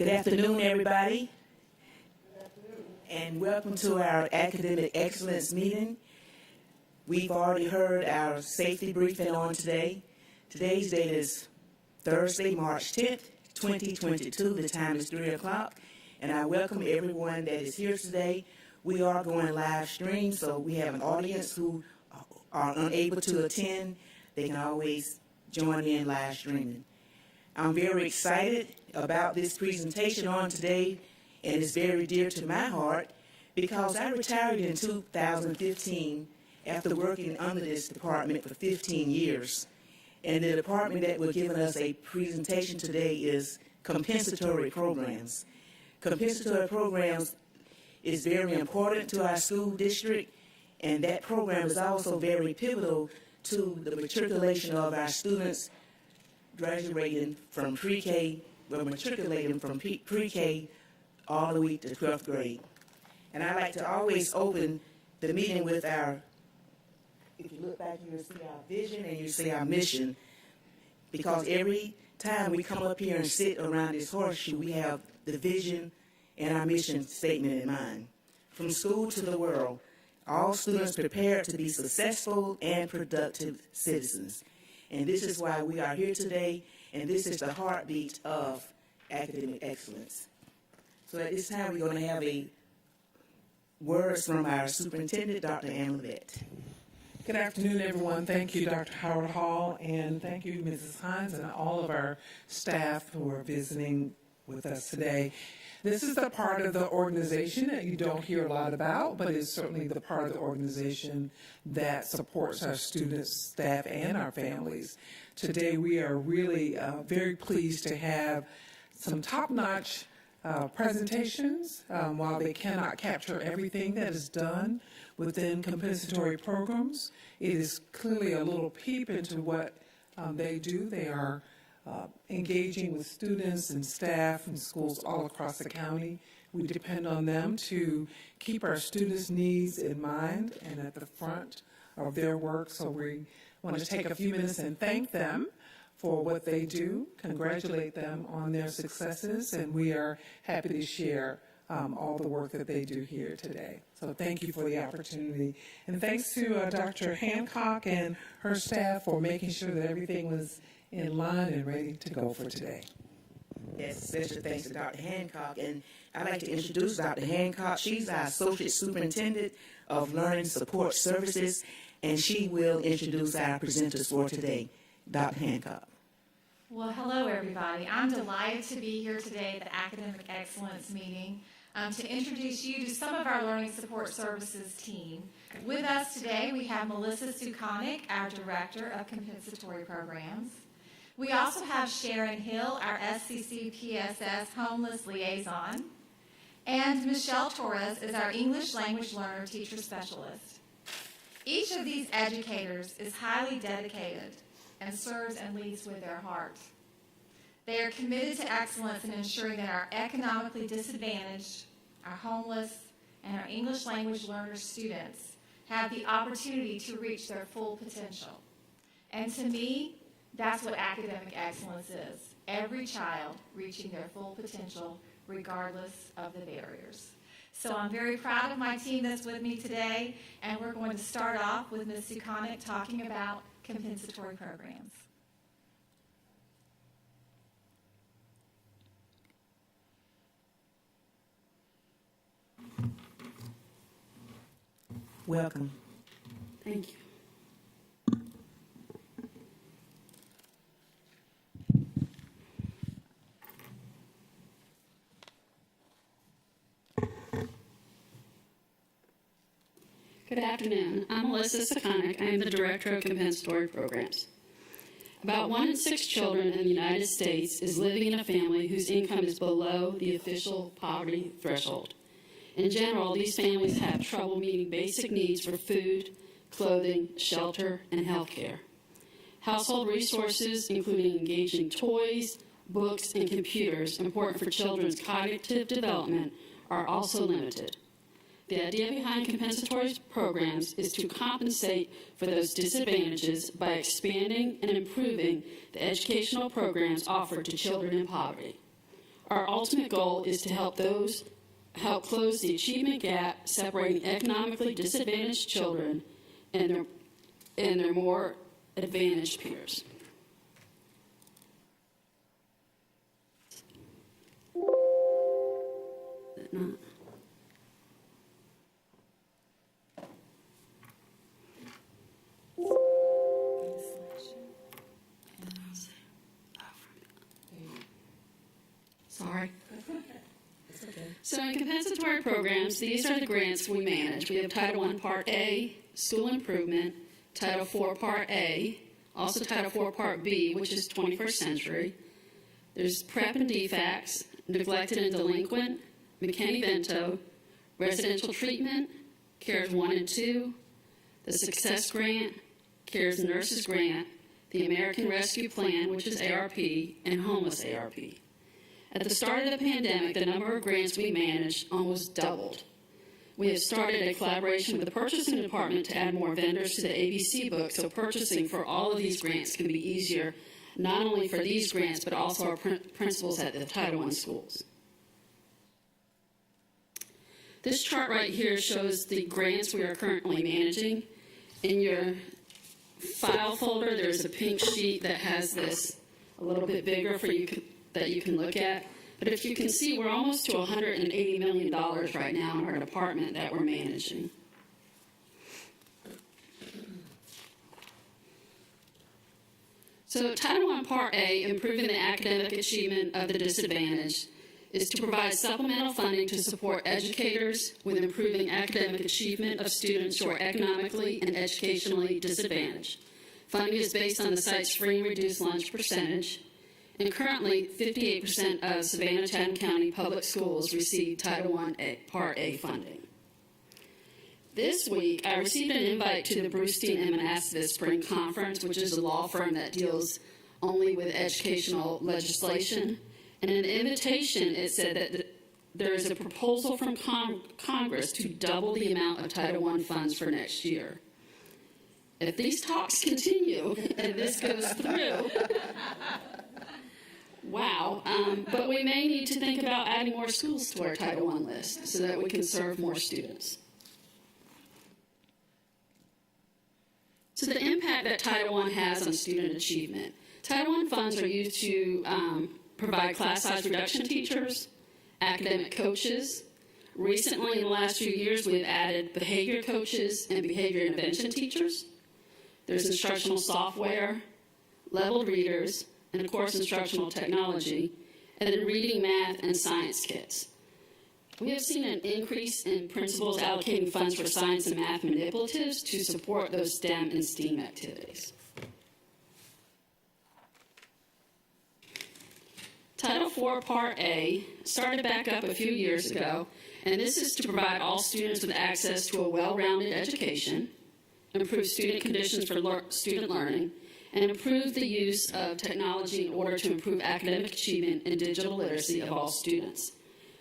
Good afternoon, everybody, and welcome to our Academic Excellence meeting. We've already heard our safety briefing on today. Today's date is Thursday, March 10th, 2022. The time is 3 o'clock, and I welcome everyone that is here today. We are going live stream, so we have an audience who are unable to attend. They can always join in live streaming. I'm very excited about this presentation on today, and it's very dear to my heart because I retired in 2015 after working under this department for 15 years. And the department that we're giving us a presentation today is Compensatory Programs. Compensatory Programs is very important to our school district, and that program is also very pivotal to the matriculation of our students graduating from pre-K, matriculating from pre-K all the way to 12th grade. And I like to always open the meeting with our, if you look back, you will see our vision and you see our mission, because every time we come up here and sit around this horseshoe, we have the vision and our mission statement in mind. From school to the world, all students prepared to be successful and productive citizens. And this is why we are here today, and this is the heartbeat of academic excellence. So at this time, we're going to have words from our superintendent, Dr. Ann Levette. Good afternoon, everyone. Thank you, Dr. Howard Hall, and thank you, Mrs. Hines, and all of our staff who are visiting with us today. This is the part of the organization that you don't hear a lot about, but it's certainly the part of the organization that supports our students, staff, and our families. Today, we are really very pleased to have some top-notch presentations. While they cannot capture everything that is done within compensatory programs, it is clearly a little peep into what they do. They are engaging with students and staff and schools all across the county. We depend on them to keep our students' needs in mind and at the front of their work. So we want to take a few minutes and thank them for what they do, congratulate them on their successes, and we are happy to share all the work that they do here today. So thank you for the opportunity. And thanks to Dr. Hancock and her staff for making sure that everything was in line and ready to go for today. Yes, special thanks to Dr. Hancock. And I'd like to introduce Dr. Hancock. She's our Associate Superintendent of Learning Support Services, and she will introduce our presenters for today. Dr. Hancock. Well, hello, everybody. I'm delighted to be here today at the Academic Excellence meeting to introduce you to some of our Learning Support Services team. With us today, we have Melissa Sukonic, our Director of Compensatory Programs. We also have Sharon Hill, our SCC PSS Homeless Liaison, and Michelle Torres is our English Language Learner Teacher Specialist. Each of these educators is highly dedicated and serves and leads with their heart. They are committed to excellence in ensuring that our economically disadvantaged, our homeless, and our English language learner students have the opportunity to reach their full potential. And to me, that's what academic excellence is. Every child reaching their full potential regardless of the barriers. So I'm very proud of my team that's with me today, and we're going to start off with Ms. Sukonic talking about compensatory programs. Welcome. Thank you. Good afternoon. I'm Melissa Sukonic. I am the Director of Compensatory Programs. About 1 in 6 children in the United States is living in a family whose income is below the official poverty threshold. In general, these families have trouble meeting basic needs for food, clothing, shelter, and health care. Household resources, including engaging toys, books, and computers important for children's cognitive development, are also limited. The idea behind compensatory programs is to compensate for those disadvantages by expanding and improving the educational programs offered to children in poverty. Our ultimate goal is to help close the achievement gap separating economically disadvantaged children and their more advantaged peers. Not. Sorry. So in compensatory programs, these are the grants we manage. We have Title I Part A, School Improvement, Title IV Part A, also Title IV Part B, which is 21st Century. There's Prep and DFACS, Neglected and Delinquent, McKinneyVento, Residential Treatment, CARES 1 and 2, the Success Grant, CARES Nurses Grant, the American Rescue Plan, which is ARP, and Homeless ARP. At the start of the pandemic, the number of grants we managed almost doubled. We have started a collaboration with the purchasing department to add more vendors to the ABC book, so purchasing for all of these grants can be easier, not only for these grants, but also our principals at the Title I schools. This chart right here shows the grants we are currently managing. In your file folder, there's a pink sheet that has this a little bit bigger for you that you can look at. But if you can see, we're almost to $180 million right now in our department that we're managing. So Title I Part A, Improving the Academic Achievement of the Disadvantaged, is to provide supplemental funding to support educators with improving academic achievement of students who are economically and educationally disadvantaged. Funding is based on the site's free and reduced lunch percentage, and currently 58% of Savannah-Chatham County public schools receive Title I Part A funding. This week, I received an invite to the Brustein and Manassas Spring Conference, which is a law firm that deals only with educational legislation. And in the invitation, it said that there is a proposal from Congress to double the amount of Title I funds for next year. If these talks continue and this goes through, wow, but we may need to think about adding more schools to our Title I list so that we can serve more students. So the impact that Title I has on student achievement. Title I funds are used to provide class size reduction teachers, academic coaches. Recently, in the last few years, we've added behavior coaches and behavior intervention teachers. There's instructional software, leveled readers, and of course instructional technology, and then reading, math, and science kits. We have seen an increase in principals allocating funds for science and math manipulatives to support those STEM and STEAM activities. Title IV Part A started back up a few years ago, and this is to provide all students with access to a well-rounded education, improve student conditions for student learning, and improve the use of technology in order to improve academic achievement and digital literacy of all students.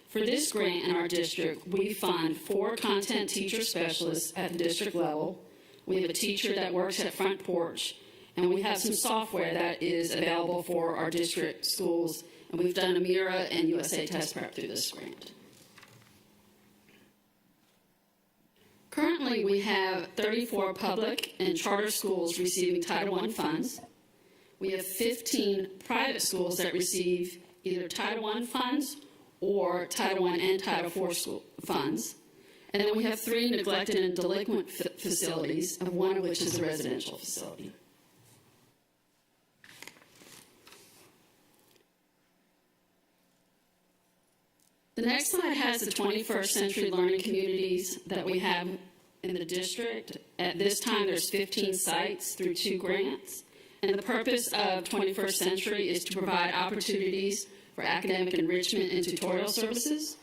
For this grant in our district, we fund 4 content teacher specialists at the district level. We have a teacher that works at Front Porch, and we have some software that is available for our district schools, and we've done a MIRA and USA test prep through this grant. Currently, we have 34 public and charter schools receiving Title I funds. We have 15 private schools that receive either Title I funds or Title I and Title IV school funds. And then we have 3 neglected and delinquent facilities, of one of which is a residential facility. The next slide has the 21st century learning communities that we have in the district. At this time, there's 15 sites through 2 grants. And the purpose of 21st century is to provide opportunities for academic enrichment and tutorial services.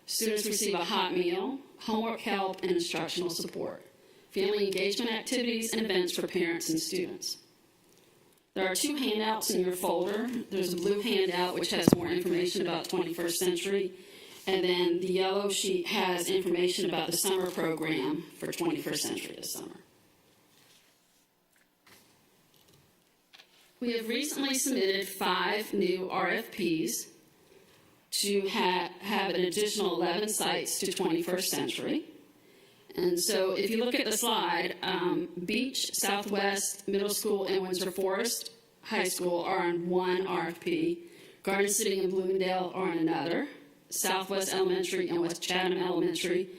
Students receive a hot meal, homework help, and instructional support, family engagement activities, and events for parents and students. There are 2 handouts in your folder. There's a blue handout, which has more information about 21st century, and then the yellow sheet has information about the summer program for 21st century this summer. We have recently submitted 5 new RFPs. to have an additional 11 sites to 21st Century. And so if you look at the slide, Beach, Southwest Middle School, and Windsor Forest High School are on one RFP. Garden City and Bloomingdale are on another. Southwest Elementary and West Chatham Elementary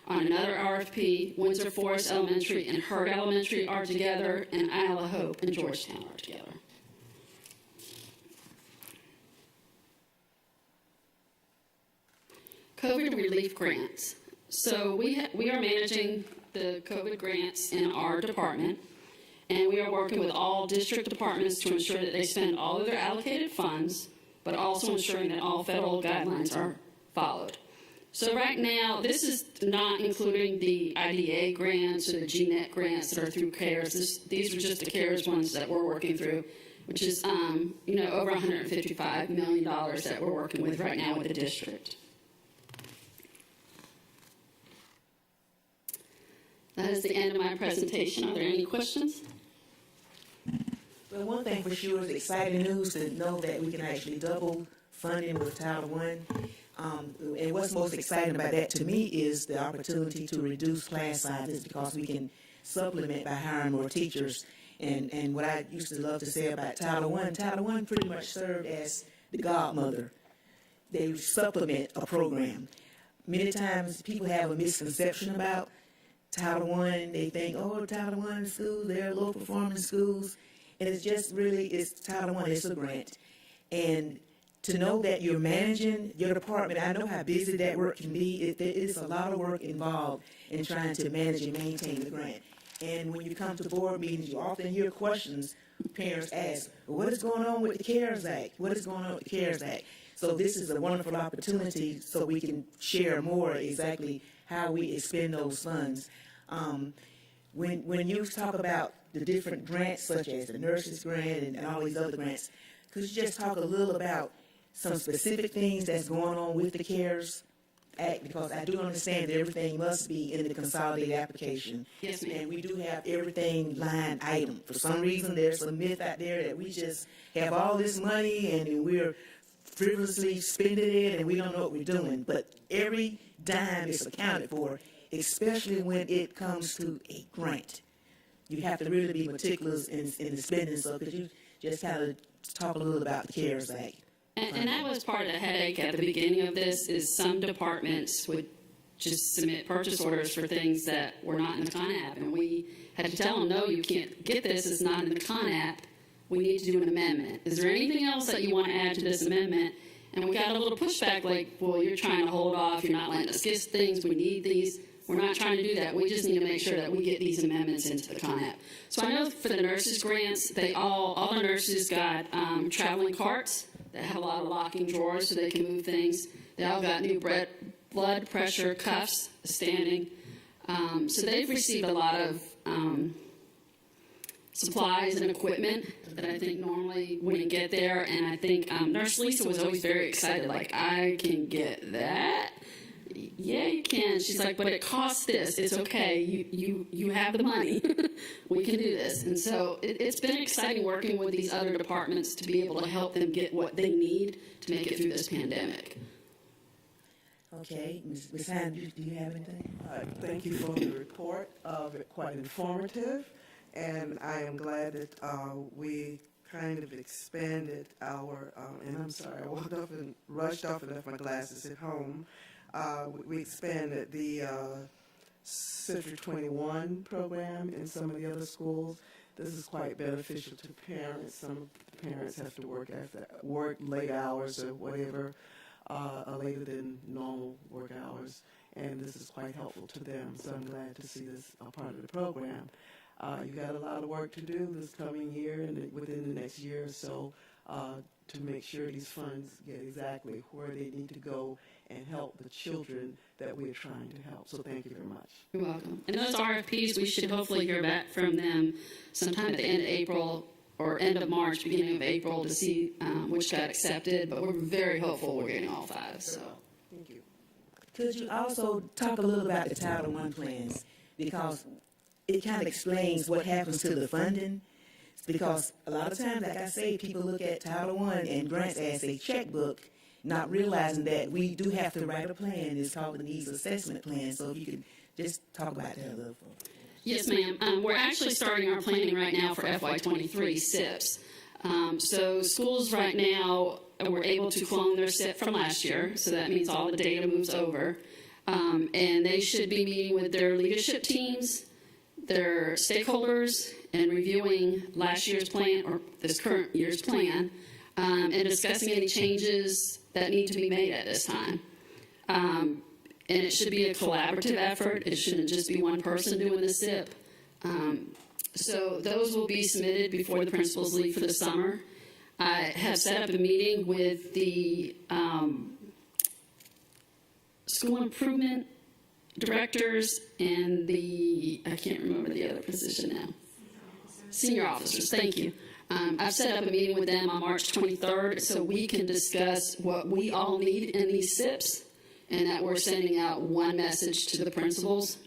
on another RFP. Windsor Forest Elementary and Hurd Elementary are together, and Isla Hope and Georgetown are together. COVID relief grants. So we are managing the COVID grants in our department, and we are working with all district departments to ensure that they spend all of their allocated funds, but also ensuring that all federal guidelines are followed. So right now, this is not including the IDA grants or the GNET grants that are through CARES. These are just the CARES ones that we're working through, which is over $155 million that we're working with right now with the district. That is the end of my presentation. Are there any questions? Well, one thing for sure is exciting news to know that we can actually double funding with Title I. And what's most exciting about that to me is the opportunity to reduce class sizes, because we can supplement by hiring more teachers. And what I used to love to say about Title I pretty much served as the godmother. They supplement a program. Many times people have a misconception about Title I. They think, oh, Title I schools, they're low performing schools. And it's just really, it's Title I, it's a grant. And to know that you're managing your department, I know how busy that work can be. It is a lot of work involved in trying to manage and maintain the grant. And when you come to board meetings, you often hear questions parents ask, well, what is going on with the CARES Act? What is going on with the CARES Act? So this is a wonderful opportunity so we can share more exactly how we expend those funds. When you talk about the different grants, such as the nurses grant and all these other grants, could you just talk a little about some specific things that's going on with the CARES Act? Because I do understand that everything must be in the consolidated application. Yes, ma'am. And we do have everything line item. For some reason, there's a myth out there that we just have all this money and we're frivolously spending it and we don't know what we're doing. But every dime is accounted for, especially when it comes to a grant. You have to really be meticulous in the spending. So could you just kind of talk a little about the CARES Act? And that was part of the headache at the beginning of this, is some departments would just submit purchase orders for things that were not in the Con App. And we had to tell them, no, you can't get this. It's not in the Con App. We need to do an amendment. Is there anything else that you want to add to this amendment? And we got a little pushback like, well, you're trying to hold off. You're not letting us get things. We need these. We're not trying to do that. We just need to make sure that we get these amendments into the Con App. So I know for the nurses grants, all the nurses got traveling carts that have a lot of locking drawers so they can move things. They all got new blood pressure cuffs, standing. So they've received a lot of supplies and equipment that I think normally wouldn't get there. And I think Nurse Lisa was always very excited, like, I can get that. Yeah, you can. She's like, but it costs this. It's okay. You have the money. We can do this. And so it's been exciting working with these other departments to be able to help them get what they need to make it through this pandemic. Okay, Ms. Hand, do you have anything? Thank you for the report. Quite informative, and I am glad that we kind of expanded our. And I'm sorry, I walked off and rushed off and left my glasses at home. We expanded the Century 21 program in some of the other schools. This is quite beneficial to parents. Some of the parents have to work late hours or whatever, later than normal work hours, and this is quite helpful to them. So I'm glad to see this part of the program. You got a lot of work to do this coming year and within the next year or so to make sure these funds get exactly where they need to go and help the children that we're trying to help. So thank you very much. You're welcome. And those RFPs, we should hopefully hear back from them sometime at the end of April or end of March, beginning of April, to see which got accepted. But we're very hopeful we're getting all 5. So Thank you. Could you also talk a little about the Title I plans? Because it kind of explains what happens to the funding. Because a lot of times, like I say, people look at Title I and grants as a checkbook, not realizing that we do have to write a plan. It's called the needs assessment plan. So if you could just talk about that a little. Yes, ma'am. We're actually starting our planning right now for FY23 SIPs. So schools right now were able to clone their SIP from last year, so that means all the data moves over. And they should be meeting with their leadership teams, their stakeholders, and reviewing last year's plan, or this current year's plan, and discussing any changes that need to be made at this time. And it should be a collaborative effort. It shouldn't just be one person doing the SIP. So those will be submitted before the principals leave for the summer. I have set up a meeting with the school improvement directors and I can't remember the other position now. Senior officers, thank you. I've set up a meeting with them on March 23rd so we can discuss what we all need in these SIPs, and that we're sending out one message to the principals.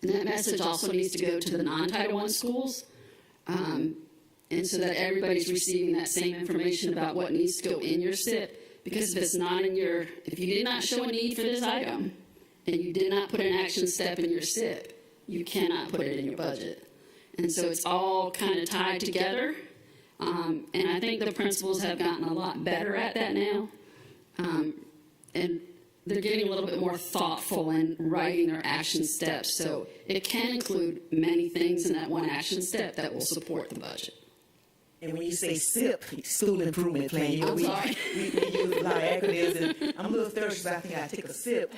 And that message also needs to go to the non-Title I schools, and so that everybody's receiving that same information about what needs to go in your SIP. Because if you did not show a need for this item, and you did not put an action step in your SIP, you cannot put it in your budget. And so it's all kind of tied together, and I think the principals have gotten a lot better at that now, and they're getting a little bit more thoughtful in writing their action steps. So it can include many things in that one action step that will support the budget. And when you say SIP, School Improvement Plan, you know, we use a lot of acronyms, and I'm a little thirsty, so I think I take a sip.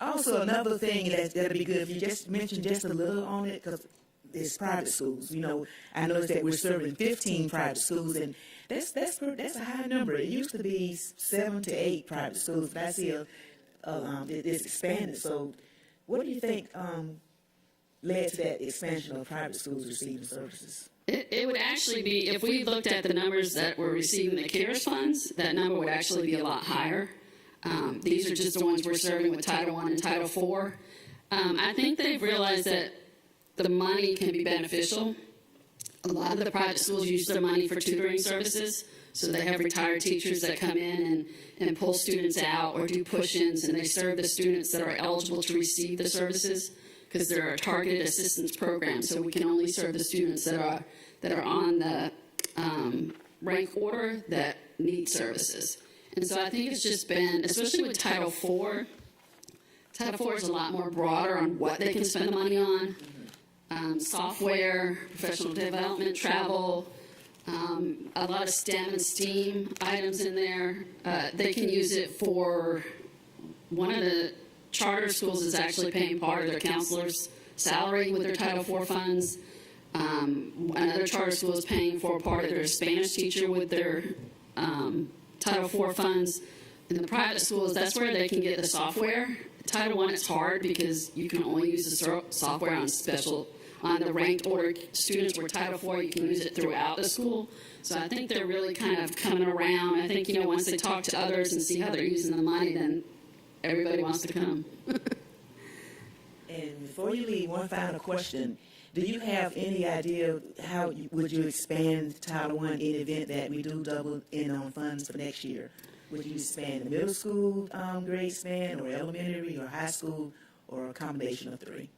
Also, another thing that'd be good if you just mention just a little on it, because it's private schools. You know, I noticed that we're serving 15 private schools, and that's a high number. It used to be 7 to 8 private schools, but I see it's expanded. So, what do you think led to that expansion of private schools receiving services? It would actually be, if we looked at the numbers that were receiving the CARES funds, that number would actually be a lot higher. These are just the ones we're serving with Title I and Title IV. I think they've realized that the money can be beneficial. A lot of the private schools use their money for tutoring services, so they have retired teachers that come in and pull students out or do push-ins, and they serve the students that are eligible to receive the services, because there are targeted assistance programs, so we can only serve the students that are on the rank order that need services. And so I think it's just been, especially with Title IV, Title IV is a lot more broader on what they can spend the money on. Software, professional development, travel, a lot of STEM and STEAM items in there. They can use it for, one of the charter schools is actually paying part of their counselor's salary with their Title IV funds. Another charter school is paying for part of their Spanish teacher with their Title IV funds. In the private schools, that's where they can get the software. Title I, it's hard because you can only use the software on the ranked order students, where Title IV, you can use it throughout the school. So I think they're really kind of coming around. I think, once they talk to others and see how they're using the money, then everybody wants to come. And before you leave, one final question. Do you have any idea how would you expand Title I in the event that we do double in on funds for next year? Would you expand the middle school grade span, or elementary, or high school, or a combination of three?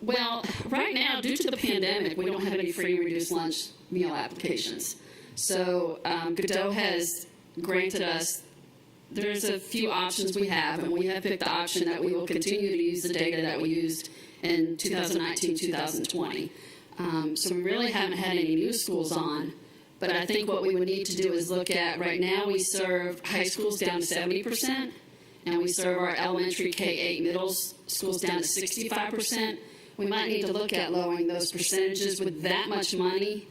Well, right now, due to the pandemic, we don't have any free and reduced lunch meal applications. So Godot has granted us, there's a few options we have, and we have picked the option that we will continue to use the data that we used in 2019, 2020. So we really haven't had any new schools on. But I think what we would need to do is look at, right now we serve high schools down to 70%, and we serve our elementary K-8 middle schools down to 65%. We might need to look at lowering those percentages. With that much money,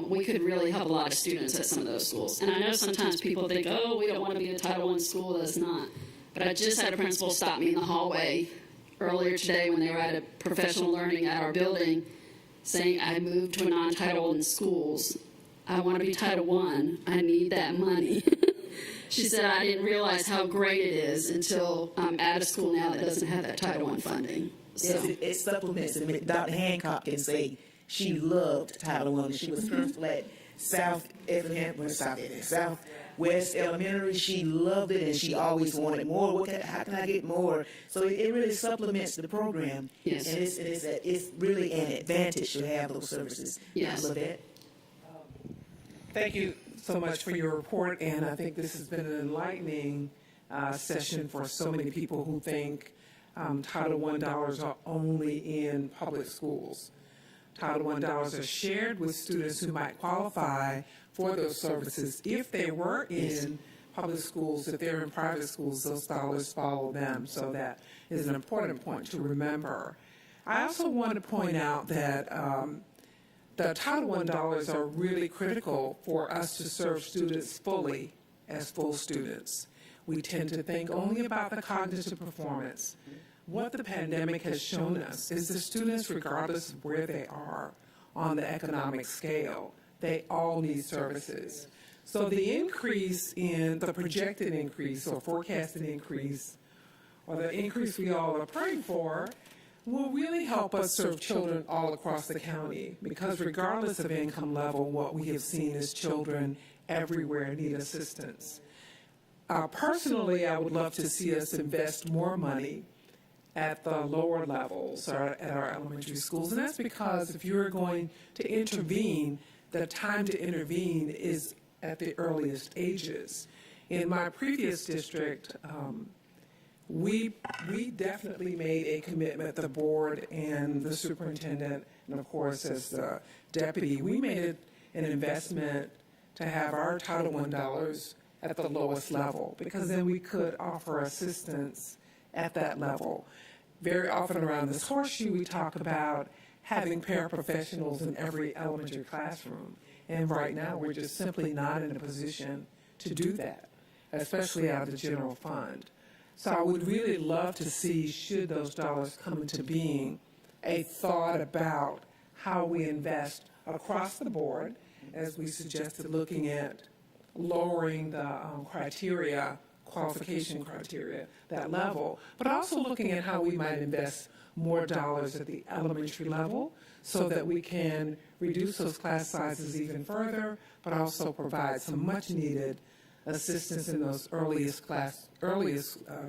we could really help a lot of students at some of those schools. And I know sometimes people think, oh, we don't want to be a Title I school. That's not. But I just had a principal stop me in the hallway earlier today when they were at a professional learning at our building, saying, I moved to a non-Title I schools. I want to be Title I. I need that money. She said, I didn't realize how great it is until I'm at a school now that doesn't have that Title I funding. So. Yes, it supplements. And Dr. Hancock can say she loved Title I. She was principal at Southwest Elementary. She loved it, and she always wanted more. How can I get more? So it really supplements the program. Yes. And it's really an advantage to have those services. Yes. I love that. Thank you so much for your report, and I think this has been an enlightening session for so many people who think Title I dollars are only in public schools. Title I dollars are shared with students who might qualify for those services. If they were in public schools, if they're in private schools, those dollars follow them. So that is an important point to remember. I also want to point out that the Title I dollars are really critical for us to serve students fully as full students. We tend to think only about the cognitive performance. What the pandemic has shown us is that students, regardless of where they are on the economic scale, they all need services. So the increase in the projected increase or forecasted increase, or the increase we all are praying for, will really help us serve children all across the county, because regardless of income level, what we have seen is children everywhere need assistance. Personally, I would love to see us invest more money at the lower levels or at our elementary schools, and that's because if you're going to intervene, the time to intervene is at the earliest ages. In my previous district, we definitely made a commitment, the board and the superintendent, and of course as the deputy, we made an investment to have our Title I dollars at the lowest level, because then we could offer assistance at that level. Very often around this horseshoe, we talk about having paraprofessionals in every elementary classroom, and right now we're just simply not in a position to do that, especially out of the general fund. So I would really love to see, should those dollars come into being, a thought about how we invest across the board, as we suggested, looking at lowering the qualification criteria, that level, but also looking at how we might invest more dollars at the elementary level so that we can reduce those class sizes even further, but also provide some much needed assistance in those earliest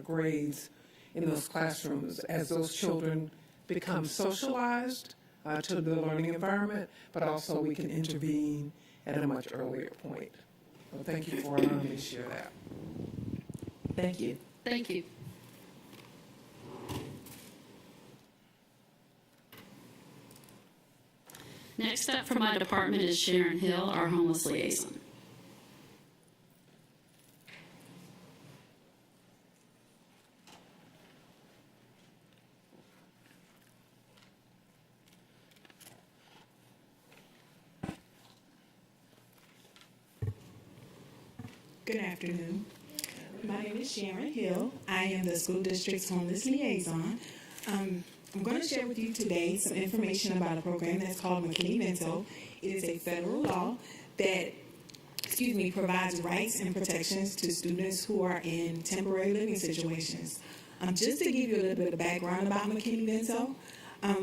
grades in those classrooms as those children become socialized to the learning environment, but also we can intervene at a much earlier point. So thank you for allowing me to share that. Thank you. Thank you. Next up from my department is Sharon Hill, our homeless liaison. Good afternoon. My name is Sharon Hill. I am the school district's homeless liaison. I'm going to share with you today some information about a program that's called McKinneyVento. It is a federal law that, provides rights and protections to students who are in temporary living situations. Just to give you a little bit of background about McKinneyVento,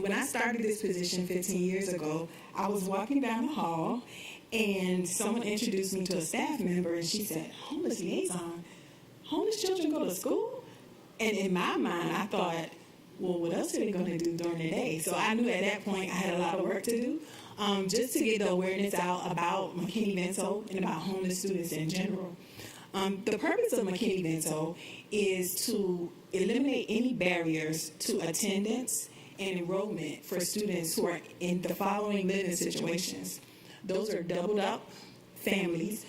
when I started this position 15 years ago, I was walking down the hall and someone introduced me to a staff member, and she said, "Homeless liaison, homeless children go to school?" And in my mind, I thought, well, what else are they going to do during the day? So I knew at that point I had a lot of work to do, just to get the awareness out about McKinneyVento and about homeless students in general. The purpose of McKinneyVento is to eliminate any barriers to attendance and enrollment for students who are in the following living situations. Those are doubled up families.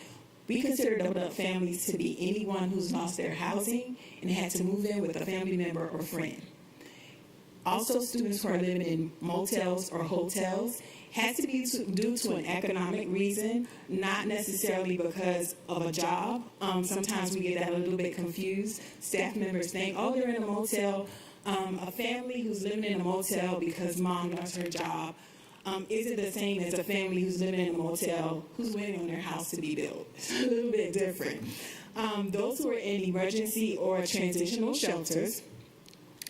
We consider doubled up families to be anyone who's lost their housing and had to move in with a family member or friend. Also, students who are living in motels or hotels has to be due to an economic reason, not necessarily because of a job. Sometimes we get that a little bit confused. Staff members think, oh, they're in a motel. A family who's living in a motel because mom lost her job isn't the same as a family who's living in a motel who's waiting on their house to be built. It's a little bit different. Those who are in emergency or transitional shelters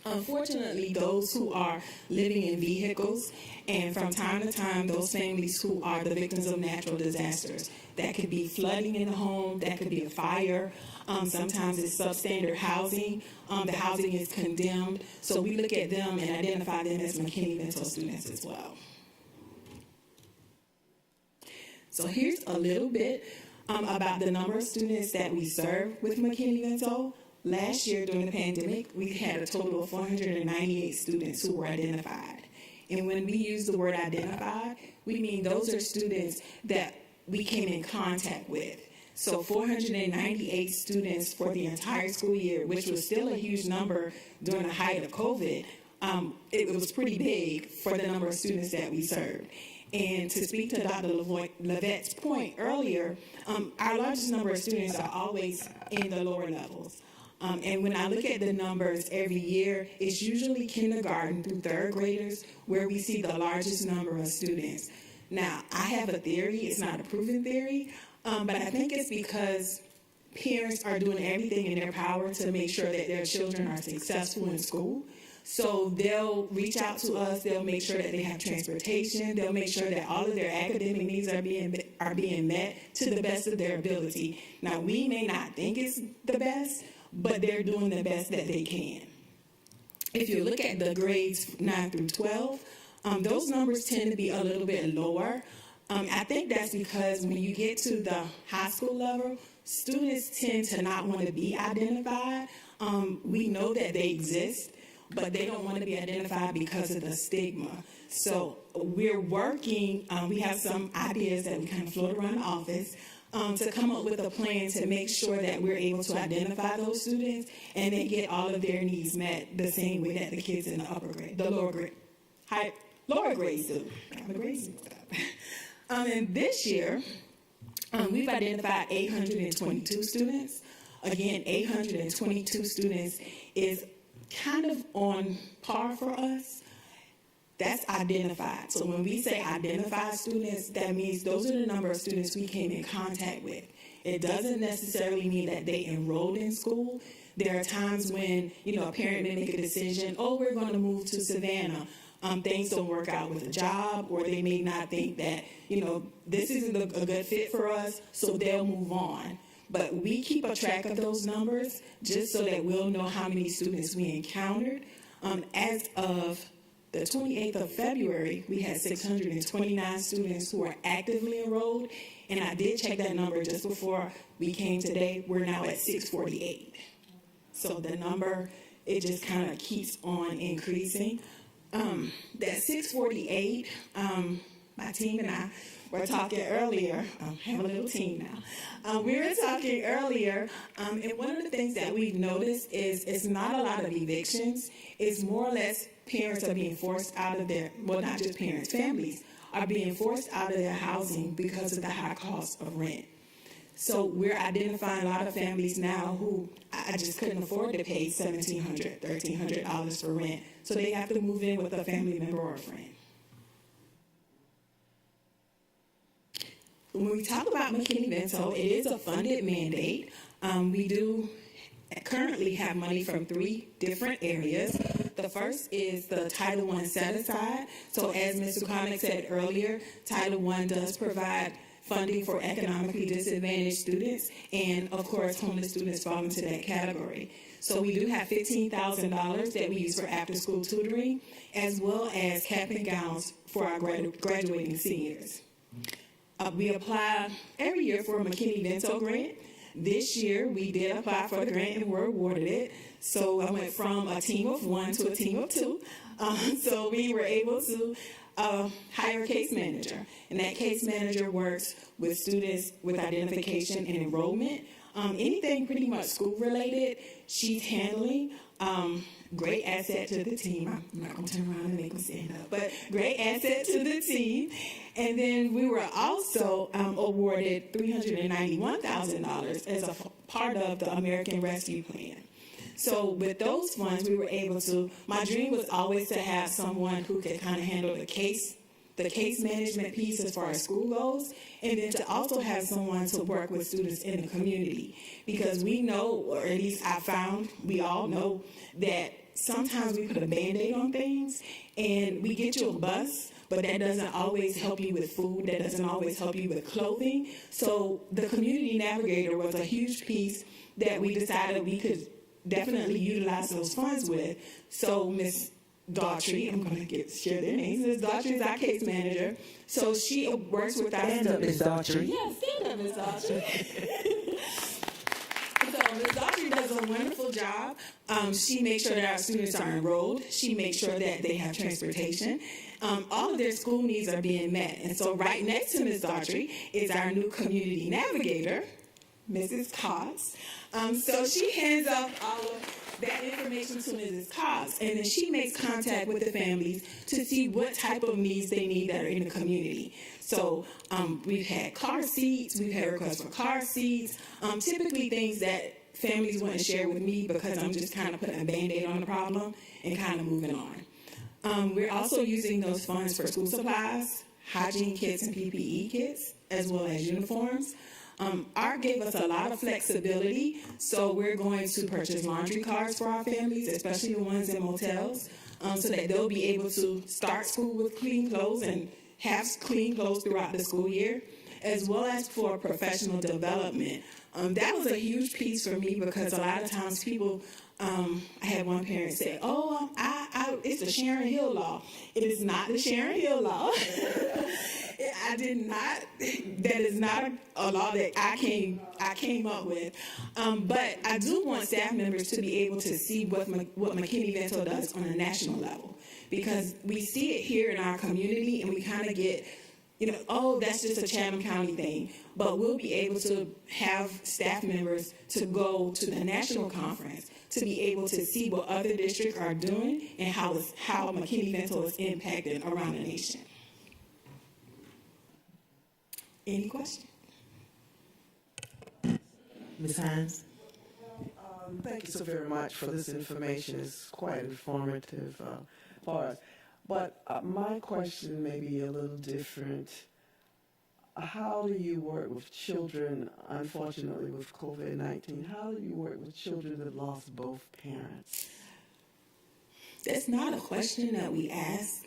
Unfortunately, those who are living in vehicles, and from time to time, those families who are the victims of natural disasters. That could be flooding in the home, that could be a fire, sometimes it's substandard housing, the housing is condemned. So we look at them and identify them as McKinneyVento students as well. So here's a little bit about the number of students that we serve with McKinneyVento. Last year during the pandemic, we had a total of 498 students who were identified. And when we use the word identified, we mean those are students that we came in contact with. So 498 students for the entire school year, which was still a huge number during the height of COVID. It was pretty big for the number of students that we served. And to speak to Dr. Levette's point earlier, our largest number of students are always in the lower levels. And when I look at the numbers every year, it's usually kindergarten through third graders where we see the largest number of students. Now, I have a theory, it's not a proven theory, but I think it's because parents are doing everything in their power to make sure that their children are successful in school. So they'll reach out to us, they'll make sure that they have transportation, they'll make sure that all of their academic needs are being met to the best of their ability. Now, we may not think it's the best, but they're doing the best that they can. If you look at the grades 9 through 12, those numbers tend to be a little bit lower. I think that's because when you get to the high school level, students tend to not want to be identified. We know that they exist, but they don't want to be identified because of the stigma. So we're working, we have some ideas that we kind of float around the office to come up with a plan to make sure that we're able to identify those students and then get all of their needs met the same way that the kids in the upper grade, the lower grades do. And this year, we've identified 822 students. Again, 822 students is kind of on par for us. That's identified. So when we say identified students, that means those are the number of students we came in contact with. It doesn't necessarily mean that they enrolled in school. There are times when, a parent may make a decision, we're going to move to Savannah. Things don't work out with a job, or they may not think that, this isn't a good fit for us, so they'll move on. But we keep a track of those numbers just so that we'll know how many students we encountered. As of the 28th of February, we had 629 students who are actively enrolled, and I did check that number just before we came today. We're now at 648. So the number, it just kind of keeps on increasing. That 648, my team and I were talking earlier. I have a little team now. We were talking earlier, and one of the things that we've noticed is it's not a lot of evictions. It's more or less parents are being forced out of their, well, not just parents, families are being forced out of their housing because of the high cost of rent. So we're identifying a lot of families now who I just couldn't afford to pay $1,700, $1,300 for rent. So they have to move in with a family member or a friend. When we talk about McKinneyVento, it is a funded mandate. We do currently have money from 3 different areas. The first is the Title I set-aside. So as Mr. Connick said earlier, Title I does provide funding for economically disadvantaged students, and of course homeless students fall into that category. So we do have $15,000 that we use for after-school tutoring, as well as cap and gowns for our graduating seniors. We apply every year for a McKinneyVento grant. This year, we did apply for the grant and were awarded it. So I went from a team of 1 to a team of 2. So we were able to hire a case manager. And that case manager works with students with identification and enrollment. Anything pretty much school-related, she's handling. Great asset to the team. I'm not going to turn around and make them stand up, but great asset to the team. And then we were also awarded $391,000 as a part of the American Rescue Plan. So with those funds, we were able to, my dream was always to have someone who could kind of handle the case management piece as far as school goes, and then to also have someone to work with students in the community. Because we know, or at least I found, we all know that sometimes we put a Band-Aid on things, and we get you a bus, but that doesn't always help you with food, that doesn't always help you with clothing. So the community navigator was a huge piece that we decided we could definitely utilize those funds with. So Ms. Darktree, I'm going to share their names. Ms. Darktree is our case manager. So she works with our Stand up, Ms. Darktree. Yes, stand up, Ms. Darktree. So Ms. Darktree does a wonderful job. She makes sure that our students are enrolled. She makes sure that they have transportation. All of their school needs are being met. And so right next to Ms. Darktree is our new community navigator, Mrs. Cox. So she hands off all of that information to Mrs. Cox, and then she makes contact with the families to see what type of needs they need that are in the community. So we've had car seats, we've had requests for car seats, typically things that families wouldn't share with me because I'm just kind of putting a Band-Aid on the problem and kind of moving on. We're also using those funds for school supplies, hygiene kits and PPE kits, as well as uniforms. ARC gave us a lot of flexibility, so we're going to purchase laundry cards for our families, especially the ones in motels, so that they'll be able to start school with clean clothes and have clean clothes throughout the school year, as well as for professional development. That was a huge piece for me because a lot of times people, I had one parent say, "Oh, it's the Sharon Hill law." It is not the Sharon Hill law. I did not. That is not a law that I came up with. But I do want staff members to be able to see what McKinneyVento does on a national level, because we see it here in our community, and we kind of get, oh, that's just a Chatham County thing. But we'll be able to have staff members to go to the national conference to be able to see what other districts are doing and how McKinneyVento is impacted around the nation. Any questions? Ms. Hines? Thank you so very much for this information. It's quite informative for us. But my question may be a little different. How do you work with children, unfortunately, with COVID-19? How do you work with children that lost both parents? That's not a question that we ask.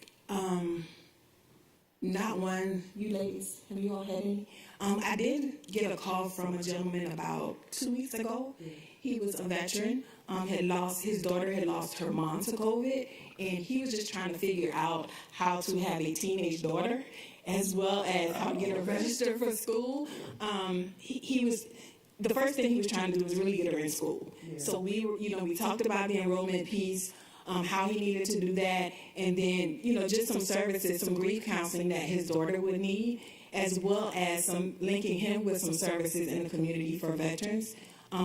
Not one. You ladies, have you all had any? I did get a call from a gentleman about 2 weeks ago. He was a veteran, his daughter had lost her mom to COVID, and he was just trying to figure out how to have a teenage daughter, as well as how to get her registered for school. The first thing he was trying to do was really get her in school. Yeah. So we talked about the enrollment piece, how he needed to do that, and then, just some services, some grief counseling that his daughter would need, as well as some linking him with some services in the community for veterans,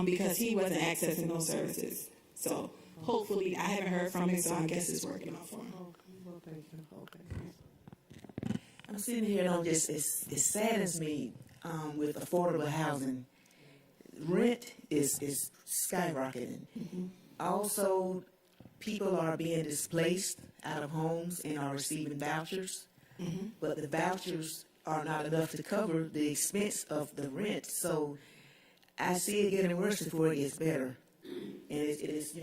because he wasn't accessing those services. So hopefully, I haven't heard from him, so I guess it's working out for him. Well, thank you. Okay. I'm sitting here and it saddens me with affordable housing. Rent is skyrocketing. Mm-hmm. Also, people are being displaced out of homes and are receiving vouchers, mm-hmm. but the vouchers are not enough to cover the expense of the rent. So I see it getting worse before it gets better. And it is,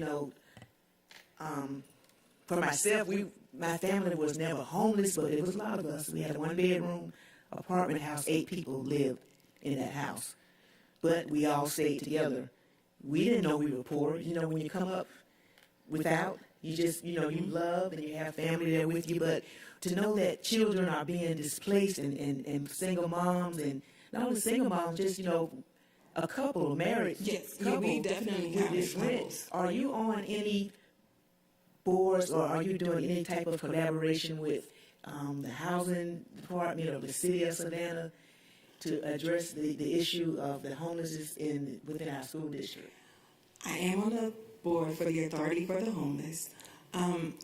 for myself, my family was never homeless, but it was a lot of us. We had a one-bedroom apartment house. 8 people lived in that house, but we all stayed together. We didn't know we were poor. When you come up without, you just, you love and you have family there with you. But to know that children are being displaced and single moms, and not only single moms, just, a couple, married couple. We definitely have this rent. Are you on any boards, or are you doing any type of collaboration with the housing department of the city of Savannah to address the issue of the homelessness within our school district? I am on the board for the Authority for the Homeless.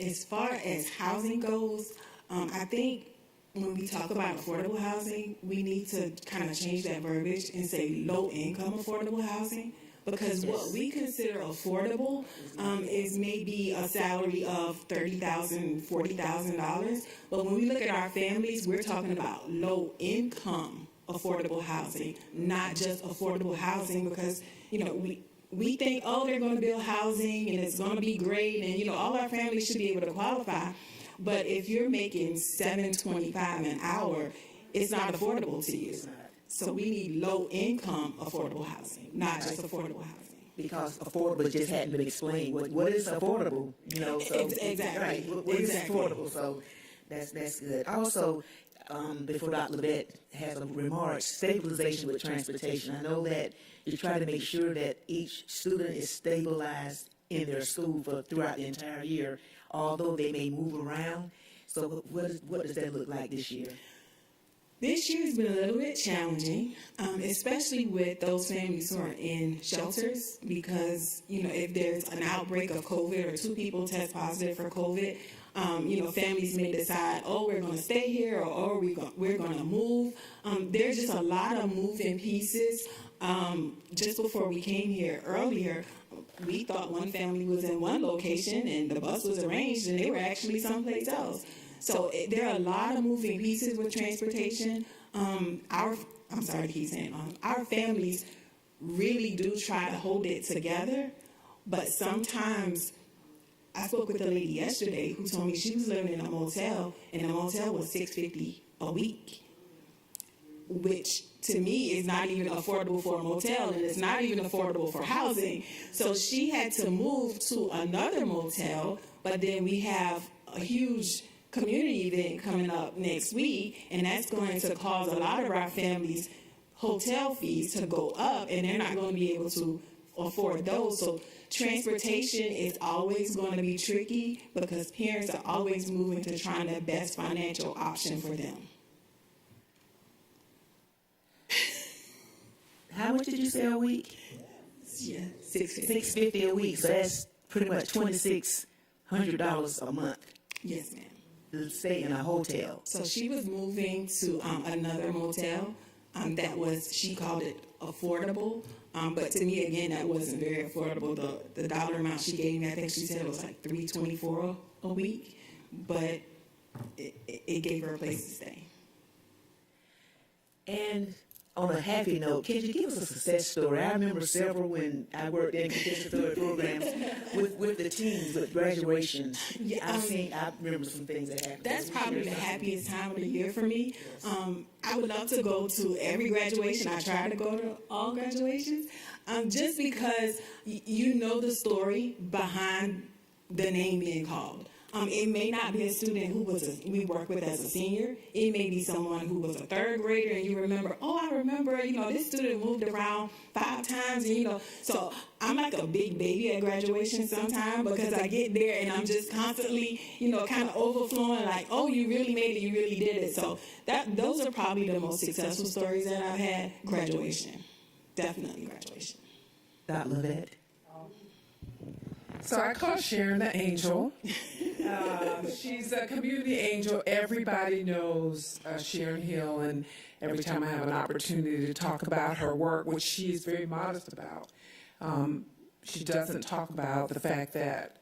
As far as housing goes, I think when we talk about affordable housing, we need to kind of change that verbiage and say low-income affordable housing, because what we consider affordable is maybe a salary of $30,000, $40,000. But when we look at our families, we're talking about low-income affordable housing, not just affordable housing, because we we think, oh, they're going to build housing and it's going to be great, and all our families should be able to qualify. But if you're making $7.25 an hour, it's not affordable to you. So we need low income affordable housing, not just affordable housing. Because affordable just hadn't been explained. What is affordable? So Exactly. Right. What is affordable? So that's good. Also, before Dr. Levette has a remark, stabilization with transportation. I know that you try to make sure that each student is stabilized in their school throughout the entire year, although they may move around. So what does that look like this year? This year has been a little bit challenging, especially with those families who are in shelters, because, if there's an outbreak of COVID or 2 people test positive for COVID, families may decide, oh, we're going to stay here, or we're going to move. There's just a lot of moving pieces. Just before we came here earlier, we thought one family was in one location and the bus was arranged and they were actually someplace else. So there are a lot of moving pieces with transportation. I'm sorry to keep saying, our families really do try to hold it together, but sometimes I spoke with a lady yesterday who told me she was living in a motel, and the motel was $650 a week, which to me is not even affordable for a motel, and it's not even affordable for housing. So she had to move to another motel, but then we have a huge community event coming up next week, and that's going to cause a lot of our families' hotel fees to go up, and they're not going to be able to afford those. So transportation is always going to be tricky because parents are always moving to find the best financial option for them. How much did you say a week? Yeah, $650. $650 a week. So that's pretty much $2,600 a month Yes, ma'am. to stay in a hotel. So she was moving to another motel that was, she called it affordable, but to me, again, that wasn't very affordable. The dollar amount she gave me, I think she said it was like $324 a week, but it gave her a place to stay. And on a happy note, can you give us a success story? I remember several when I worked in compensatory programs with the teens, with graduations. Yeah, I remember some things that happened. That's probably the happiest time of the year for me. I would love to go to every graduation. I try to go to all graduations, just because you know the story behind the name being called. It may not be a student who we work with as a senior. It may be someone who was a 3rd grader, and you remember, I remember, this student moved around 5 times, and so I'm like a big baby at graduation sometimes, because I get there and I'm just constantly, kind of overflowing, like, oh, you really made it, you really did it. So those are probably the most successful stories that I've had. Graduation, definitely graduation. Dr. Levette. So I call Sharon the angel. She's a community angel. Everybody knows Sharon Hill, and every time I have an opportunity to talk about her work, which she is very modest about, she doesn't talk about the fact that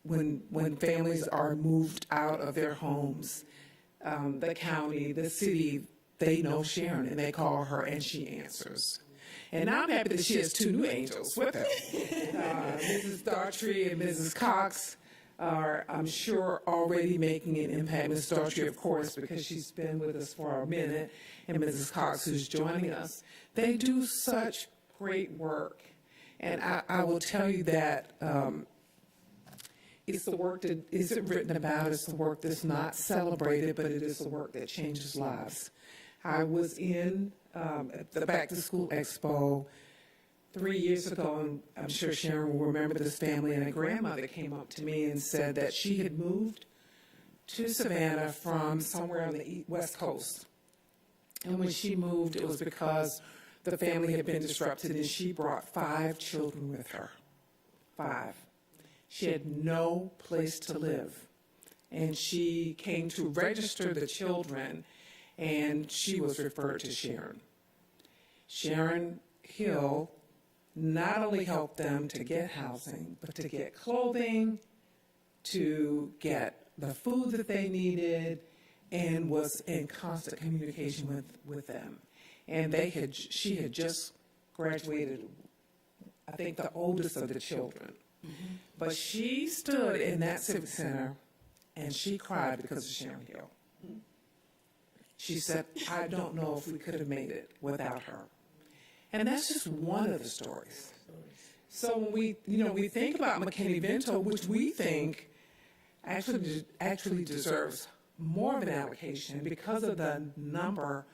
when families are moved out of their homes, the county, the city, they know Sharon, and they call her, and she answers. And now I'm happy that she has 2 new angels with her. Mrs. Darktree and Mrs. Cox are, I'm sure, already making an impact. Mrs. Darktree, of course, because she's been with us for a minute, and Mrs. Cox, who's joining us. They do such great work. And I will tell you that it's the work that isn't written about. It's the work that's not celebrated, but it is the work that changes lives. I was in the Back to School Expo 3 years ago, and I'm sure Sharon will remember this family, and a grandmother came up to me and said that she had moved to Savannah from somewhere on the West Coast. And when she moved, it was because the family had been disrupted, and she brought 5 children with her. 5. She had no place to live, and she came to register the children, and she was referred to Sharon. Sharon Hill not only helped them to get housing, but to get clothing, to get the food that they needed, and was in constant communication with them. And she had just graduated I think, the oldest of the children. But she stood in that Civic Center and she cried because of Sharon Hill. She said, I don't know if we could have made it without her. And that's just one of the stories. So when we think about McKinneyVento, which we think actually deserves more of an allocation because of the number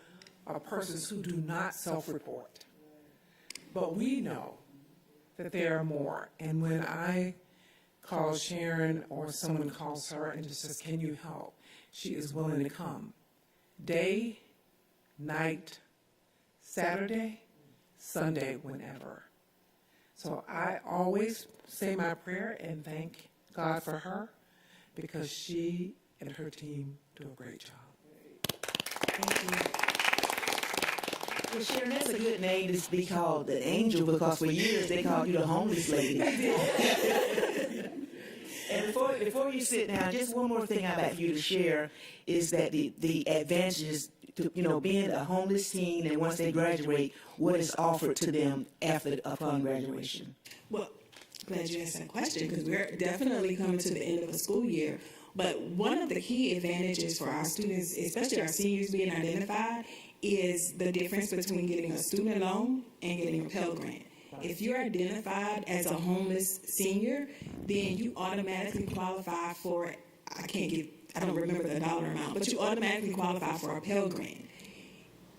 of persons who do not self-report. But we know that there are more. And when I call Sharon or someone calls her and just says, can you help? She is willing to come. Day, night, Saturday, Sunday, whenever. So I always say my prayer and thank God for her because she and her team do a great job. Thank you. Well, Sharon, that's a good name to be called the angel because for years they called you the homeless lady. And before you sit down, just one more thing I'd like for you to share is that the advantages to, being a homeless teen and once they graduate, what is offered to them upon graduation. Well, glad you asked that question because we're definitely coming to the end of the school year. But one of the key advantages for our students, especially our seniors being identified, is the difference between getting a student loan and getting a Pell Grant. If you're identified as a homeless senior, then you automatically qualify for, I don't remember the dollar amount, but you automatically qualify for a Pell Grant.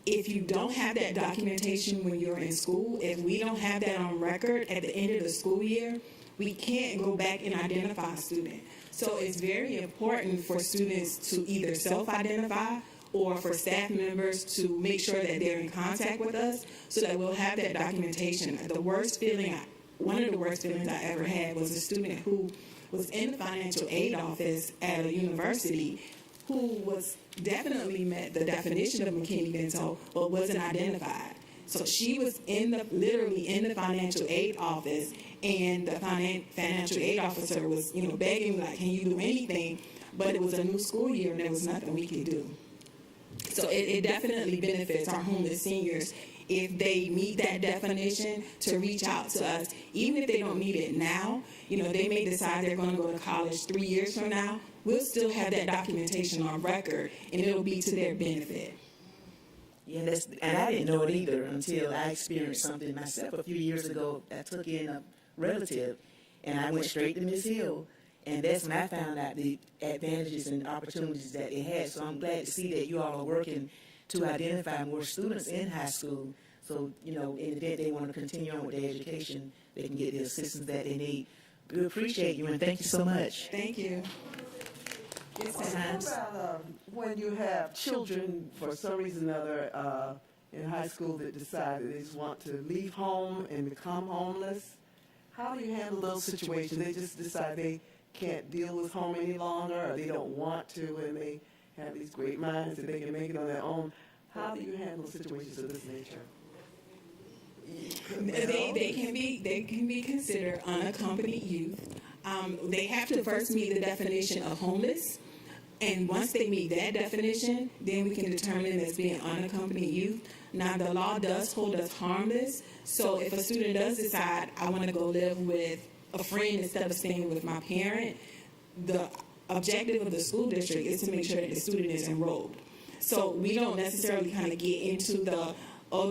If you don't have that documentation when you're in school, if we don't have that on record at the end of the school year, we can't go back and identify a student. So it's very important for students to either self-identify or for staff members to make sure that they're in contact with us so that we'll have that documentation. One of the worst feelings I ever had was a student who was in the financial aid office at a university who was definitely met the definition of McKinneyVento but wasn't identified. So she was literally in the financial aid office, and the financial aid officer was, begging, like, can you do anything? But it was a new school year, and there was nothing we could do. So it definitely benefits our homeless seniors if they meet that definition to reach out to us. Even if they don't need it now, they may decide they're going to go to college 3 years from now. We'll still have that documentation on record, and it'll be to their benefit. Yeah, and I didn't know it either until I experienced something myself a few years ago. I took in a relative, and I went straight to Ms. Hill, and that's when I found out the advantages and opportunities that it had. So I'm glad to see that you all are working to identify more students in high school. So, in the event they want to continue on with their education, they can get the assistance that they need. We appreciate you, and thank you so much. Thank you. Yes, What about when you have children, for some reason or another, in high school that decide that they just want to leave home and become homeless? How do you handle those situations? They just decide they can't deal with home any longer, or they don't want to, and they have these great minds that they can make it on their own. How do you handle situations of this nature? They can be considered unaccompanied youth. They have to first meet the definition of homeless, and once they meet that definition, then we can determine them as being unaccompanied youth. Now, the law does hold us harmless, so if a student does decide, I want to go live with a friend instead of staying with my parent, the objective of the school district is to make sure that the student is enrolled. So we don't necessarily kind of get into the,